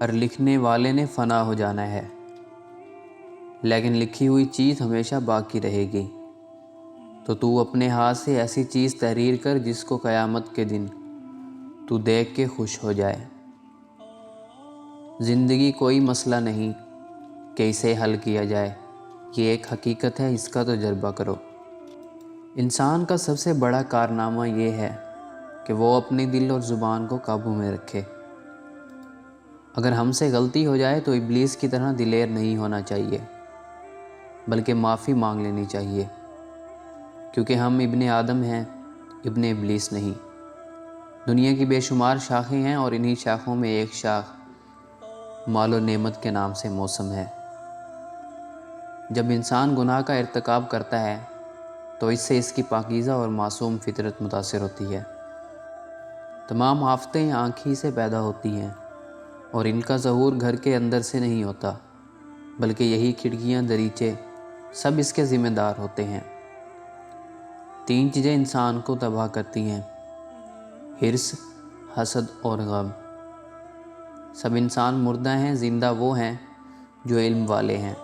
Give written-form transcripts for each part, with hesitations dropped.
ہر لکھنے والے نے فنا ہو جانا ہے، لیکن لکھی ہوئی چیز ہمیشہ باقی رہے گی۔ تو تو اپنے ہاتھ سے ایسی چیز تحریر کر جس کو قیامت کے دن تو دیکھ کے خوش ہو جائے۔ زندگی کوئی مسئلہ نہیں کہ اسے حل کیا جائے، یہ ایک حقیقت ہے، اس کا تجربہ کرو۔ انسان کا سب سے بڑا کارنامہ یہ ہے کہ وہ اپنے دل اور زبان کو قابو میں رکھے۔ اگر ہم سے غلطی ہو جائے تو ابلیس کی طرح دلیر نہیں ہونا چاہیے، بلکہ معافی مانگ لینی چاہیے، کیونکہ ہم ابن آدم ہیں، ابن ابلیس نہیں۔ دنیا کی بے شمار شاخیں ہیں اور انہی شاخوں میں ایک شاخ مال و نعمت کے نام سے موسم ہے۔ جب انسان گناہ کا ارتکاب کرتا ہے تو اس سے اس کی پاکیزہ اور معصوم فطرت متاثر ہوتی ہے۔ تمام آفتیں آنکھ ہی سے پیدا ہوتی ہیں، اور ان کا ظہور گھر کے اندر سے نہیں ہوتا، بلکہ یہی کھڑکیاں دریچے سب اس کے ذمہ دار ہوتے ہیں۔ 3 چیزیں انسان کو تباہ کرتی ہیں: حرص، حسد اور غم۔ سب انسان مردہ ہیں، زندہ وہ ہیں جو علم والے ہیں۔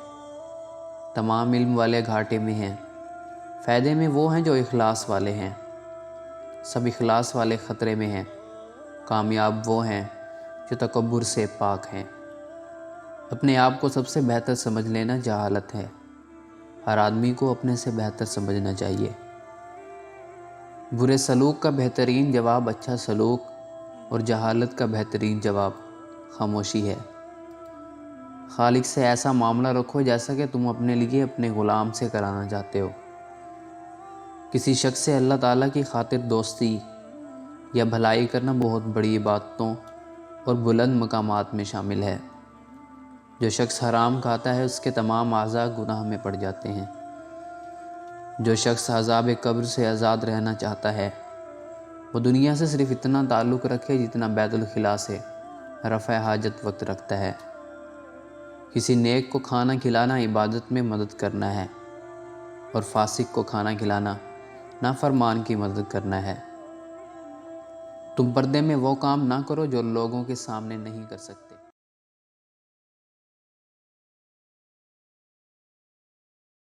تمام علم والے گھاٹے میں ہیں، فائدے میں وہ ہیں جو اخلاص والے ہیں۔ سب اخلاص والے خطرے میں ہیں، کامیاب وہ ہیں جو تکبر سے پاک ہیں۔ اپنے آپ کو سب سے بہتر سمجھ لینا جہالت ہے۔ ہر آدمی کو اپنے سے بہتر سمجھنا چاہیے۔ برے سلوک کا بہترین جواب اچھا سلوک، اور جہالت کا بہترین جواب خاموشی ہے۔ خالق سے ایسا معاملہ رکھو جیسا کہ تم اپنے لیے اپنے غلام سے کرانا چاہتے ہو۔ کسی شخص سے اللہ تعالیٰ کی خاطر دوستی یا بھلائی کرنا بہت بڑی عبادتوں اور بلند مقامات میں شامل ہے۔ جو شخص حرام کھاتا ہے اس کے تمام اعضاء گناہ میں پڑ جاتے ہیں۔ جو شخص عذاب قبر سے آزاد رہنا چاہتا ہے وہ دنیا سے صرف اتنا تعلق رکھے جتنا بیت الخلاء سے رفع حاجت وقت رکھتا ہے۔ کسی نیک کو کھانا کھلانا عبادت میں مدد کرنا ہے، اور فاسق کو کھانا کھلانا نافرمان کی مدد کرنا ہے۔ تم پردے میں وہ کام نہ کرو جو لوگوں کے سامنے نہیں کر سکتے۔